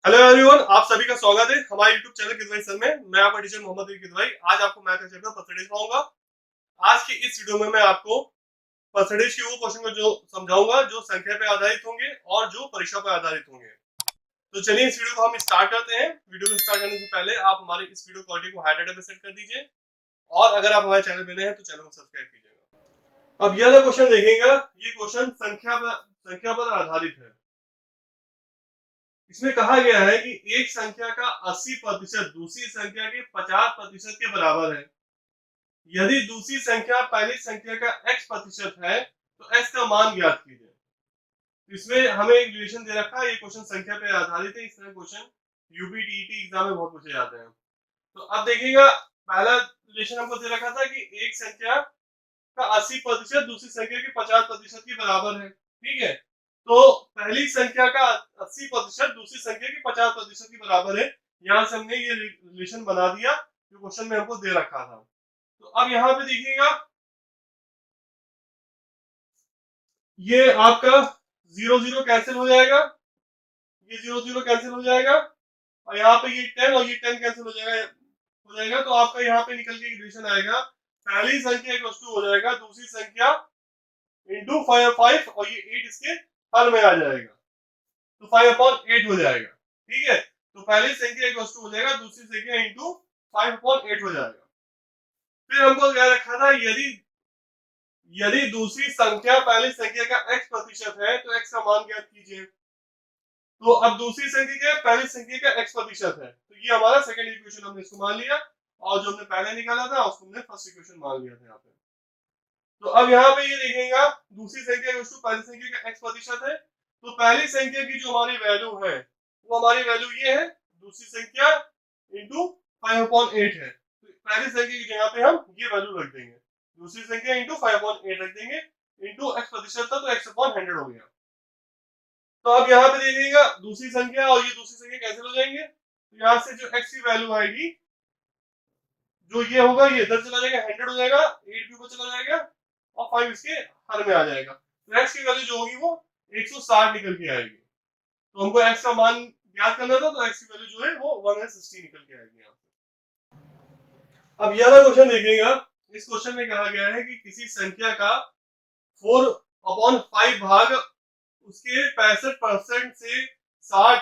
Hello everyone, आप सभी का स्वागत है हमारे यूट्यूब चैनल किदवाई सर में। मैं आपका टीचर मोहम्मद किदवाई आज आपको मैथ का चैप्टर परसेंटेज पढ़ाऊंगा। आज की इस वीडियो में मैं आपको परसेंटेज के वो क्वेश्चन को जो समझाऊंगा जो संख्या पे आधारित होंगे और जो परीक्षा पे आधारित होंगे। तो चलिए इस वीडियो को हम स्टार्ट करते हैं। वीडियो को स्टार्ट करने से पहले आप हमारे इस वीडियो क्वालिटी को हाई पे सेट कर दीजिए और अगर आप हमारे चैनल पे नए हैं तो चैनल को सब्सक्राइब कीजिएगा। अब यह क्वेश्चन देखिएगा, ये क्वेश्चन संख्या पर आधारित है। इसमें कहा गया है कि एक संख्या का 80% दूसरी संख्या के 50% के बराबर है। यदि दूसरी संख्या पहली संख्या का x% है तो x का मान ज्ञात कीजिए। तो इसमें हमें एक रिलेशन दे रखा है। ये क्वेश्चन संख्या पे आधारित है। इस तरह क्वेश्चन यूपीटीईटी एग्जाम में बहुत पूछे जाते हैं। तो अब देखिएगा, पहला रिलेशन हमको दे रखा था कि एक संख्या का 80% दूसरी संख्या के 50% के बराबर है। ठीक है, तो पहली संख्या का 80% दूसरी संख्या के 50% के बराबर है। यहां से हमने ये रिलेशन बना दिया जो क्वेश्चन में हमको दे रखा था। तो अब यहाँ पे देखिएगा, ये आपका जीरो जीरो कैंसिल हो जाएगा, ये जीरो जीरो कैंसिल हो जाएगा और यहाँ पे ये 10 और ये 10 कैंसिल हो जाएगा। तो आपका यहाँ पे निकल के रिलेशन आएगा, पहली संख्या इक्वल टू हो जाएगा दूसरी संख्या इंटू 5 और ये 8 इसके हल में आ जाएगा। तो 5/8 हो जाएगा। ठीक है, तो पहली संख्या इक्वल टू हो जाएगा दूसरी संख्या इंटू 5/8 हो जाएगा। फिर हमको क्या रखा था, यदि यदि दूसरी संख्या पहली संख्या का x% है तो x का मान ज्ञात कीजिए। तो अब दूसरी संख्या क्या है, पहली संख्या का x% है, तो ये हमारा सेकंड इक्वेशन हमने इसको मान लिया और जो हमने पहले निकाला था उसको हमने फर्स्ट इक्वेशन मान लिया था यहाँ पे। तो अब यहाँ पे ये देखेगा, दूसरी संख्या पहली संख्या का x% है, तो पहली संख्या की जो हमारी वैल्यू है वो हमारी वैल्यू ये है, दूसरी संख्या इंटू 5/8 है। तो पहली संख्या की जगह पे हम ये वैल्यू रख देंगे, दूसरी संख्या इंटू 5/8 रख देंगे, इंटू x% था तो x/100 हो गया। तो अब यहाँ पे देखिएगा, दूसरी संख्या और ये दूसरी संख्या कैंसिल हो जाएंगे, तो यहाँ से जो x की वैल्यू आएगी, जो ये होगा ये इधर चला जाएगा, 100 हो जाएगा, 8 के ऊपर चला जाएगा और 5 इसके हर में आ जाएगा। तो x की वैल्यू जो होगी वो 160 निकल के आएगी। तो हमको x का मान ज्ञात करना था, तो x की वैल्यू जो है वो 160 निकल के आएगी यहाँ पे। अब यह क्वेश्चन देखिएगा, इस क्वेश्चन में कहा गया है कि किसी संख्या का 4/5 भाग उसके 65% से 60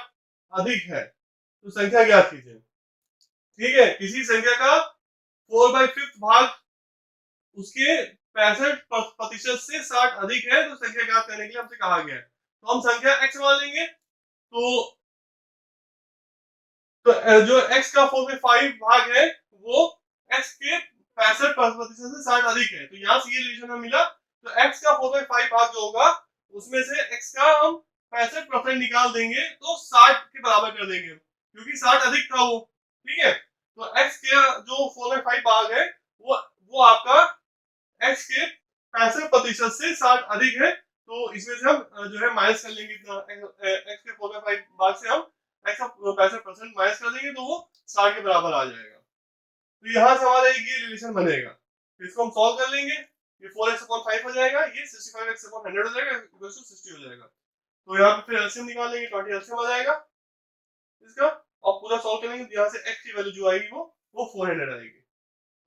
अधिक है तो संख्या ज्ञात कीजिए। ठीक है, किसी संख्या का 4/5 भाग उसके 65% से 60 अधिक है तो संख्या ज्ञात करने के लिए हमसे कहा गया है। तो हम संख्या x मान लेंगे। तो जो x का 4/5 भाग है वो x के 65% से 60 अधिक है, तो यहाँ से ये रिलेशन हमें मिला। तो x का 4/5 भाग जो होगा उसमें से x का हम 65% निकाल देंगे तो 60 के बराबर कर देंगे, क्योंकि 60 अधिक था वो। ठीक है, तो x के जो 4/5 भाग है वो आपका x के 65% से 60 अधिक है। तो इसमें से हम जो है माइनस कर लेंगे, x के 4/5 भाग से हम x का 65% माइनस कर देंगे तो वो 60 के बराबर आ जाएगा। तो यहाँ से हमारा एक ये रिलेशन बनेगा। तो इसको हम सॉल्व कर लेंगे, ये 4x/5 हो जाएगा, ये 65x/100 हो जाएगा, इक्वल टू 60 हो जाएगा। तो यहाँ पे फिर एलसीएम निकालेंगे, 20 एलसीएम आ जाएगा इसका, और पूरा सॉल्व करेंगे तो यहाँ से x की वैल्यू जो आएगी वो 400 आएगी।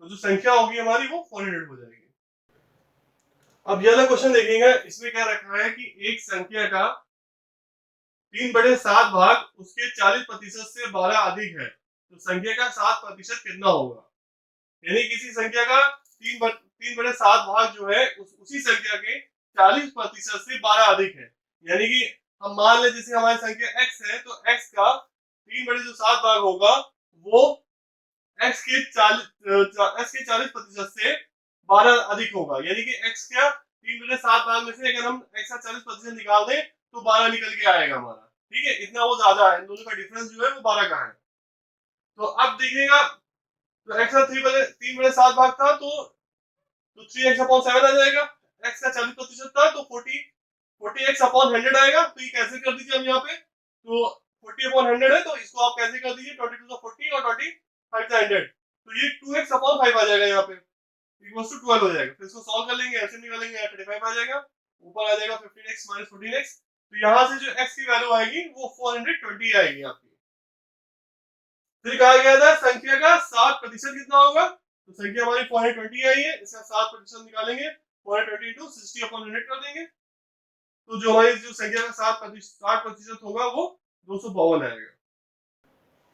तो जो संख्या होगी हमारी वो 400 हो जाएगी। अब यह क्वेश्चन देखिएगा, इसमें क्या रखा है कि एक संख्या का 3/7 भाग उसके 40% से 12 अधिक है तो संख्या का 7% कितना होगा। यानी किसी संख्या का 3/7 भाग जो है उसी संख्या के 40% से 12 अधिक है। यानी कि हम मान ले जैसे हमारी संख्या x है तो x का 3/7 भाग होगा वो x के 40% से 12 अधिक होगा। यानी कि x का 3/7 भाग में से अगर हम x का 40% निकाल दें तो 12 निकल के आएगा हमारा। ठीक है, इतना वो ज्यादा है, इन दोनों का डिफरेंस जो है वो 12 का है। तो अब देखिएगा, तो x का 3/7 भाग था तो 3x/7 आ जाएगा। x का 40% था तो 40x/100 आएगा। तो ये कैसे कर दीजिए हम यहाँ पे, तो 40/100 है तो इसको आप कैसे कर दीजिए, 20 to the 40 और 25 to 100, तो ये 2x/5 आ जाएगा यहाँ पे, इक्वल्स टू 12 हो जाएगा। फिर इसको सॉल्व कर लेंगे, ऐसे निकालेंगे, 35 आ जाएगा, ऊपर आ जाएगा 15x - 14x। तो यहाँ से जो x की वैल्यू आएगी वो 420 आएगी आपकी। फिर कहा गया था संख्या का 60% कितना होगा, तो संख्या हमारी 420 आई है, इसका 60% निकालेंगे, 420 इंटू 60/100 कर देंगे, तो जो हमारी जो संख्या का 60% होगा वो 252 आएगा।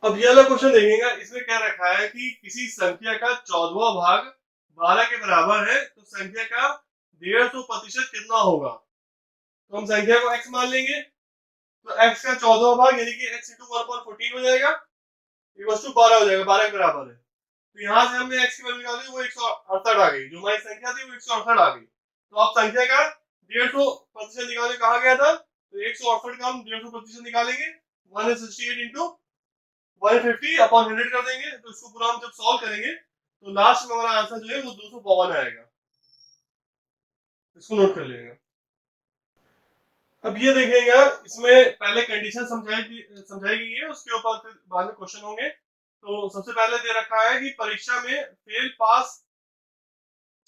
अब ये वाला क्वेश्चन देखिएगा, इसमें क्या रखा है कि किसी संख्या का 14वां भाग 12 के बराबर है तो संख्या का 150% कितना होगा। तो हम संख्या को x मान लेंगे, तो x का 14वां भाग यानी कि x इंटू 1/14 हो जाएगा, इक्वल टू 12 हो जाएगा, 12 के बराबर है। तो यहाँ से हमने x की वैल्यू निकाली, वो 168 आ गई, जो हमारी संख्या थी वो 168 आ गई। तो अब संख्या का 150% निकालने कहा गया था, तो 168 का हम 150% निकालेंगे, 168 इंटू 150/100 कर देंगे, तो इसको पूरा हम जब सॉल्व करेंगे तो लास्ट में हमारा आंसर जो है वो 252 आएगा। इसको नोट कर लेंगे। अब ये देखिएगा, इसमें पहले कंडीशन समझाई गई है, उसके ऊपर फिर बाद में क्वेश्चन होंगे। तो सबसे पहले दे रखा है कि परीक्षा में फेल पास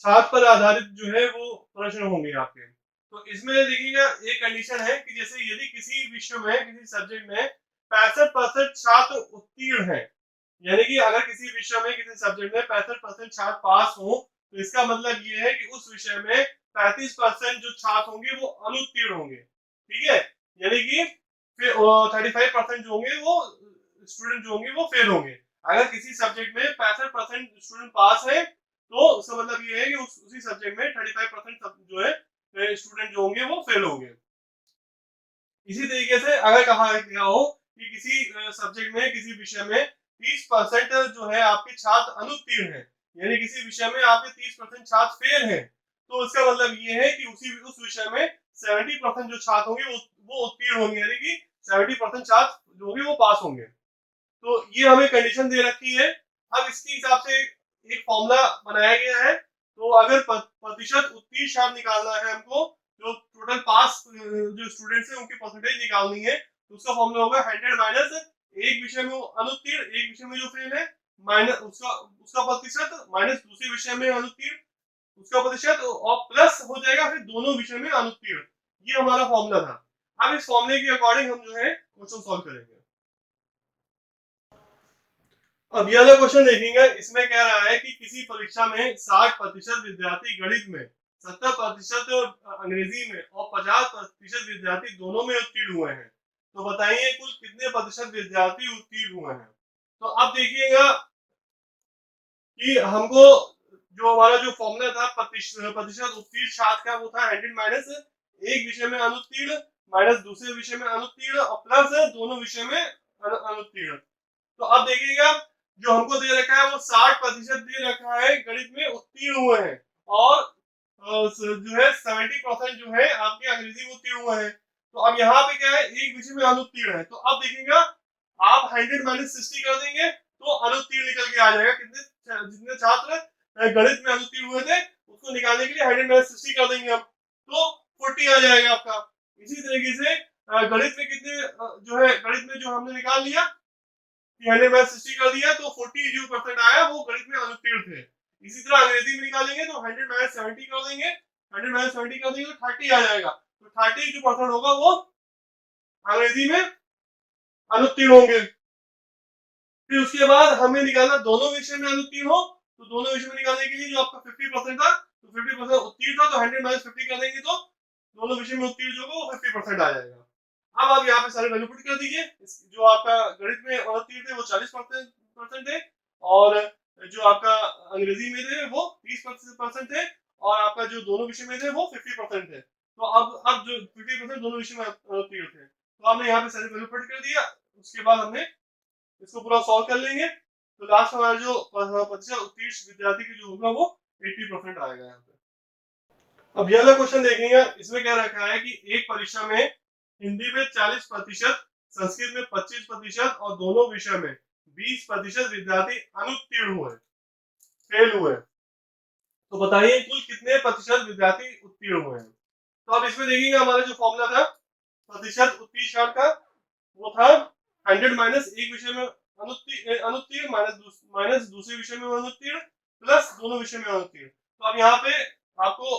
छात्र पर आधारित जो है वो प्रश्न होंगे आपके। तो इसमें देखिएगा एक कंडीशन है कि जैसे यदि किसी विषय में किसी सब्जेक्ट में 65% छात्र उत्तीर्ण हैं, यानी कि अगर किसी विषय में किसी सब्जेक्ट में 65% छात्र पास हो, तो इसका मतलब ये है कि उस विषय में 35% जो छात्र होंगे वो अनुत्तीर्ण होंगे, ठीक है, यानी कि फिर 35% जो होंगे वो स्टूडेंट जो होंगे वो फेल होंगे। अगर किसी सब्जेक्ट में 65% स्टूडेंट पास है तो उसका मतलब ये है कि उसी सब्जेक्ट में 35% जो है स्टूडेंट जो होंगे वो फेल होंगे। इसी तरीके से अगर कहा गया हो कि किसी सब्जेक्ट में किसी विषय में 30% जो है आपके छात्र अनुत्तीर्ण है, यानी किसी विषय में आपके 30% छात्र फेल हैं, तो इसका मतलब ये है कि उस विषय में 70% जो छात्र होंगे वो उत्तीर्ण होंगे, यानी कि 70% छात्र जो होंगे वो पास होंगे। तो ये हमें कंडीशन दे रखी है। अब इसके हिसाब से एक फॉर्मूला बनाया गया है। तो अगर प्रतिशत उत्तीर्ण छात्र निकालना है हमको, जो टोटल पास जो स्टूडेंट्स हैं उनकी परसेंटेज निकालनी है, तो उसका फॉर्मूला होगा 100 माइनस एक विषय में अनुत्तीर्ण, एक विषय में जो फेल है, माइनस उसका उसका प्रतिशत, माइनस दूसरे विषय में अनुत्तीर्ण उसका प्रतिशत, और प्लस हो जाएगा फिर दोनों विषय में अनुत्तीर्ण। ये हमारा फॉर्मूला था। अब इस फॉर्मूले के अकॉर्डिंग हम जो है क्वेश्चन सॉल्व करेंगे। अब यह वाला क्वेश्चन देखेंगे, इसमें कह रहा है कि किसी परीक्षा में 60% विद्यार्थी गणित में, 70% अंग्रेजी में और 50% विद्यार्थी दोनों में उत्तीर्ण हुए हैं, तो बताइए कुल कितने प्रतिशत विद्यार्थी उत्तीर्ण हुए हैं। तो अब देखिएगा कि हमको जो हमारा जो फॉर्मूला था प्रतिशत उत्तीर्ण छात्र का, वो था 100 माइनस एक विषय में अनुत्तीर्ण माइनस दूसरे विषय में अनुत्तीर्ण और प्लस दोनों विषय में अनुत्तीर्ण। तो अब देखिएगा जो हमको दे रखा है वो 60% दे रखा है गणित में उत्तीर्ण हुए हैं, और जो है 70% जो है आपके अंग्रेजी में उत्तीर्ण हुए हैं। तो अब यहाँ पे क्या है, एक विषय में अनुत्तीर्ण है, तो अब देखिएगा आप 100 माइनस 60 कर देंगे तो अनुत्तीर्ण निकल के आ जाएगा, कितने जितने छात्र गणित में अनुत्तीर्ण हुए थे उसको निकालने के लिए 100 माइनस 60 कर देंगे हम, तो 40 आ जाएगा आपका। इसी तरीके से गणित में कितने जो है गणित में जो हमने निकाल लिया 100/60 कर दिया, तो 40 जो परसेंट आया वो गणित में अनुत्तीर्ण थे। इसी तरह अंग्रेजी में निकालेंगे तो 100/70 कर देंगे, 100/70 कर देंगे तो 30 आ जाएगा, तो 30 जो परसेंट होगा वो अंग्रेजी में अनुत्तीर्ण होंगे। फिर उसके बाद हमें निकालना दोनों विषय में अनुत्तीर्ण हो, तो दोनों विषय में निकालने के लिए जो आपका 50% था, तो 50% उत्तीर्ण था, तो 100/50 कर देंगे तो दोनों विषय में उत्तीर्ण जो होगा वो 50% आ जाएगा। अब आप यहाँ पे सारे वैल्यू पुट कर दीजिए, जो आपका गणित में अनुत्तीर्ण थे वो 40% थे, और जो आपका अंग्रेजी में थे वो 30% थे, और आपका जो दोनों विषय में थे वो 50% थे। तो अब जो 50% दोनों विषय में अनुत्तीर्ण थे, तो हमने यहाँ पे सारे वैल्यू पुट कर दिया। उसके बाद हमने इसको पूरा सॉल्व कर लेंगे, तो लास्ट हमारा जो प्रतिशत उत्तीर्ण विद्यार्थी की जो होगा वो 80% आएगा यहाँ पे। अब यह क्वेश्चन देखेंगे, इसमें क्या रखा है कि एक परीक्षा में हिंदी में 40%, संस्कृत में 25% और दोनों विषय में 20% विद्यार्थी अनुत्तीर्ण हुए, फेल हुए, तो बताइए कुल कितने प्रतिशत विद्यार्थी उत्तीर्ण हुए हैं। तो अब इसमें देखिएगा हमारा जो फॉर्मूला था प्रतिशत उत्तीर्ण का, वो था 100 माइनस एक विषय में अनुत्तीर्ण माइनस दूसरे विषय में अनुत्तीर्ण प्लस दोनों विषय में अनुत्तीर्ण। तो अब यहाँ पे आपको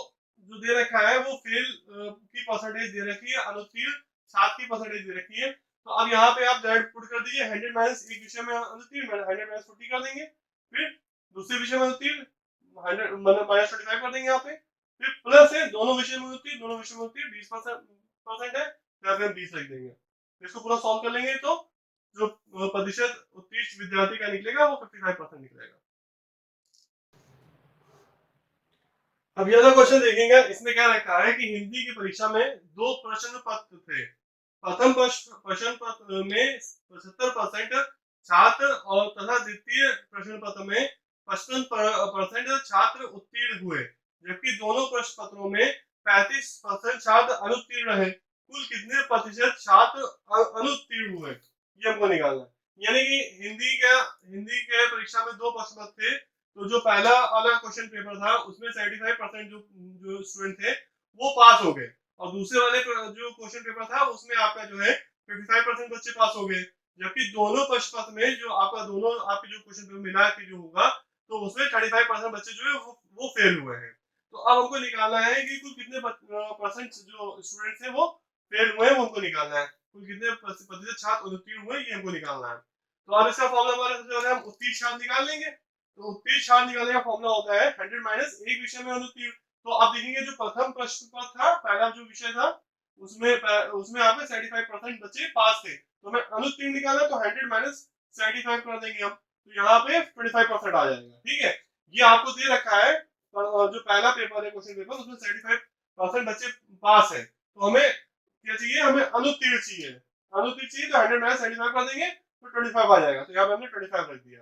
जो दे रखा है वो फेल की परसेंटेज दे रखी है, अनुत्तीर्ण 7 की परसेंटेज दे रखी है। तो तो अब यहाँ पे आप डायरेक्ट पुट कर दीजिए 100 माइनस एक विषय में अनुत्तीर्ण 100 माइनस 40 कर देंगे, फिर दूसरे विषय में अनुत्तीर्ण 100 मतलब माइनस 25 कर देंगे यहाँ पे, फिर प्लस है दोनों विषय में अनुत्तीर्ण 20% है, यहाँ पे हम 20 लिख देंगे। इसको पूरा सॉल्व कर लेंगे तो जो प्रतिशत उत्तीर्ण विद्यार्थी का निकलेगा वो 55% निकलेगा। अब ये वाला क्वेश्चन देखेंगे, इसमें क्या रखा है कि हिंदी की परीक्षा में 2 प्रश्न पत्र थे। प्रथम प्रश्न पत्र में 75% छात्र और तथा द्वितीय प्रश्न पत्र में 55% छात्र उत्तीर्ण हुए, जबकि दोनों प्रश्न पत्रों में 35% छात्र अनुत्तीर्ण रहे। कुल कितने प्रतिशत छात्र अनुत्तीर्ण हुए, ये हमको निकालना है। यानी कि हिंदी के परीक्षा में 2 प्रश्न पत्र थे, तो जो पहला वाला क्वेश्चन पेपर था उसमें 75% जो स्टूडेंट थे वो पास हो गए, और दूसरे वाले जो क्वेश्चन पेपर था उसमें आपका जो है 55% बच्चे पास हो गए, जबकि दोनों प्रश्न पत्र में जो आपका दोनों आपके जो क्वेश्चन पेपर मिला के जो होगा तो उसमें 35% बच्चे जो है वो फेल हुए हैं। तो अब हमको निकालना है कि कुल कितने परसेंट जो स्टूडेंट्स हैं वो फेल हुए हैं, वो हमको निकालना है। कुल कितने प्रतिशत छात्र उत्तीर्ण हुए ये हमको निकालना है। तो अब इसका फॉर्मूला हमारे सबसे पहले हम उत्तीर्ण छात्र निकाल लेंगे। तो उत्तीर्ण छात्र निकालने का फॉर्मूला होता है 100 माइनस एक विषय में अनुत्तीर्ण। तो आप देखेंगे जो प्रथम प्रश्न पत्र था, पहला जो विषय था उसमें आपके 75% बच्चे पास थे, तो हमें अनुत्तीर्ण निकालना तो 100 माइनस 75 कर देंगे हम, तो यहाँ पे 25% आ जाएगा। ठीक है, ये आपको दे रखा है जो पहला पेपर है क्वेश्चन पेपर उसमें 75% बच्चे पास है, तो हमें क्या चाहिए, हमें अनुत्तीर्ण चाहिए। अनुत्तीर्ण चाहिए तो 100 माइनस 75 कर देंगे तो 25 आ जाएगा, तो यहाँ पे हमने 25 रख दिया।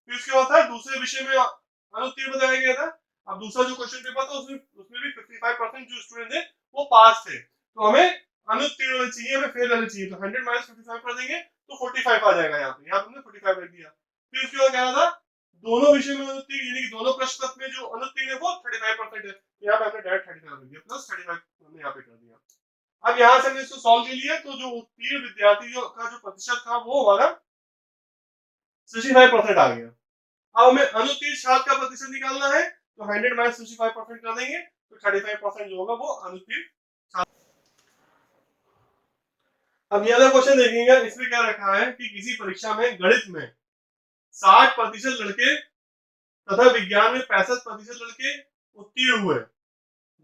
फिर उसके बाद था दूसरे विषय में अनुत्तीर्ण बताया गया था। अब दूसरा जो क्वेश्चन पेपर था उसमें भी 55% जो स्टूडेंट थे वो पास थे, तो हमें अनुत्तीर्ण चाहिए, हमें फेल होना चाहिए, तो 100 माइनस 55 कर देंगे तो 45 आ जाएगा। यहाँ पे हमने 45 रख दिया। फिर उसके बाद क्या था, दोनों विषय में अनुत्तीर्ण यानी कि दोनों प्रश्न पत्र में जो अनुत्तीर्ण है वो 35% है, यहाँ पे हमने डायरेक्ट 35 रख दिया, प्लस 35 हमने यहाँ पे कर दिया। अब यहाँ से हमने इसको सॉल्व कर लिया, तो जो उत्तीर्ण विद्यार्थियों का जो प्रतिशत था वो हमारा 65% आ गया। अब हमें अनुत्तीर्ण छात्र का प्रतिशत निकालना है, तो 100 माइनस 65% कर देंगे तो 35% जो होगा वो अनुत्तीर्ण छात्र। अब ये वाला क्वेश्चन देखेंगे, इसमें क्या रखा है कि किसी परीक्षा में गणित में 60% लड़के तथा विज्ञान में 65% लड़के उत्तीर्ण हुए,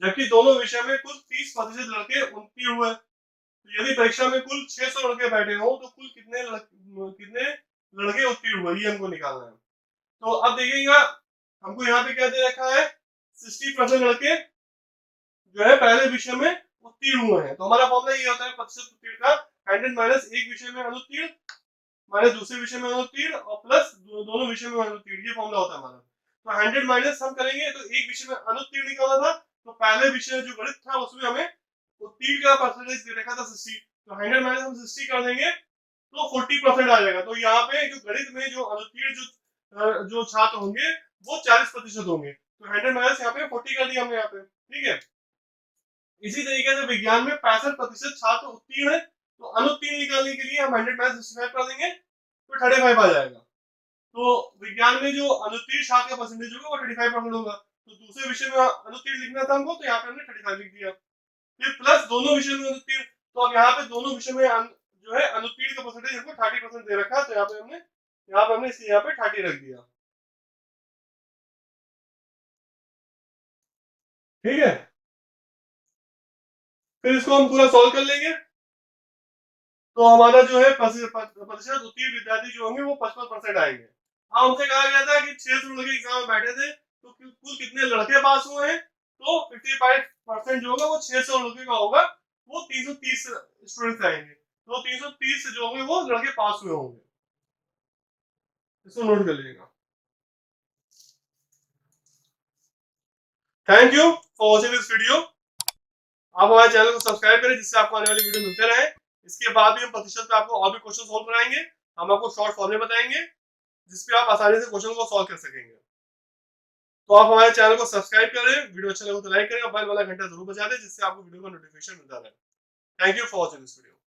जबकि दोनों विषय में कुल 30% लड़के उत्तीर्ण हुए। तो यदि परीक्षा में कुल 600 लड़के बैठे हो तो कुल कितने लड़के उत्तीर्ण हुए, ये हमको निकालना है। तो अब देखिएगा हमको यहाँ पे क्या दे रखा है, 60% लड़के जो है पहले विषय में उत्तीर्ण हुए हैं, तो हमारा फॉर्मूला ये होता है प्रतिशत उत्तीर्ण का 100 माइनस एक विषय में अनुत्तीर्ण माइनस दूसरे विषय में अनुत्तीर्ण और प्लस दोनों विषय में अनुत्तीर्ण, ये फॉर्मूला होता है हमारा। तो 100 माइनस हम करेंगे तो एक विषय में अनुत्तीर्ण निकाला था, तो पहले विषय जो गणित था उसमें हमें उत्तीर्ण का परसेंटेज दे रखा था 60, तो 100 माइनस हम 60 कर देंगे तो 40% आ जाएगा। तो यहाँ पे जो गणित में जो अनुत्तीर्ण जो छात्र होंगे वो 40% होंगे, तो 100 माइनस यहाँ पे 40 कर दिया हमने यहाँ पे। ठीक है, इसी तरीके से विज्ञान में 65% छात्र उत्तीर्ण है, तो अनुत्तीर्ण निकालने के लिए हम 100 माइनस 65 कर देंगे तो 35 आ जाएगा। तो विज्ञान में जो अनुत्तीर्ण छात्र का परसेंटेज होगा वो 35% होगा, तो दूसरे विषय में अनुत्तीर्ण लिखना था हमको, तो यहाँ पे हमने 35 लिख दिया। फिर प्लस दोनों विषय में अनुत्तीर्ण, तो अब यहाँ पे दोनों विषय में जो है अनुत्तीर्ण का परसेंटेज हमको 30% दे रखा है, तो यहाँ पे हमने इसलिए यहाँ पे 30 रख दिया। ठीक है, फिर इसको हम पूरा सॉल्व कर लेंगे, तो हमारा जो है प्रतिशत उत्तीर्ण विद्यार्थी जो होंगे वो 55% आएंगे। अब हमसे कहा गया था कि 600 लोग एग्जाम में बैठे थे तो कुल कितने लड़के पास हुए हैं, तो 55% जो होगा वो 600 लड़के का होगा, वो 330 स्टूडेंट्स आएंगे, तो 330 जो होंगे वो लड़के पास हुए होंगे। इसको नोट कर लीजिएगा। Thank you for watching this video. आप हमारे चैनल को सब्सक्राइब करें जिससे आपको आने वाली वीडियो मिलते रहे। इसके बाद भी हम प्रतिशत पे आपको और भी क्वेश्चन सॉल्व कराएंगे, हम आपको शॉर्ट फॉर्मूले बताएंगे जिसपे आप आसानी से क्वेश्चन को सॉल्व कर सकेंगे। तो आप हमारे चैनल को सब्सक्राइब करें, वीडियो अच्छा लगे तो लाइक करें और बेल वाला घंटा जरूर बजा दें जिससे आपको वीडियो का नोटिफिकेशन मिलता रहे। Thank you for watching this video.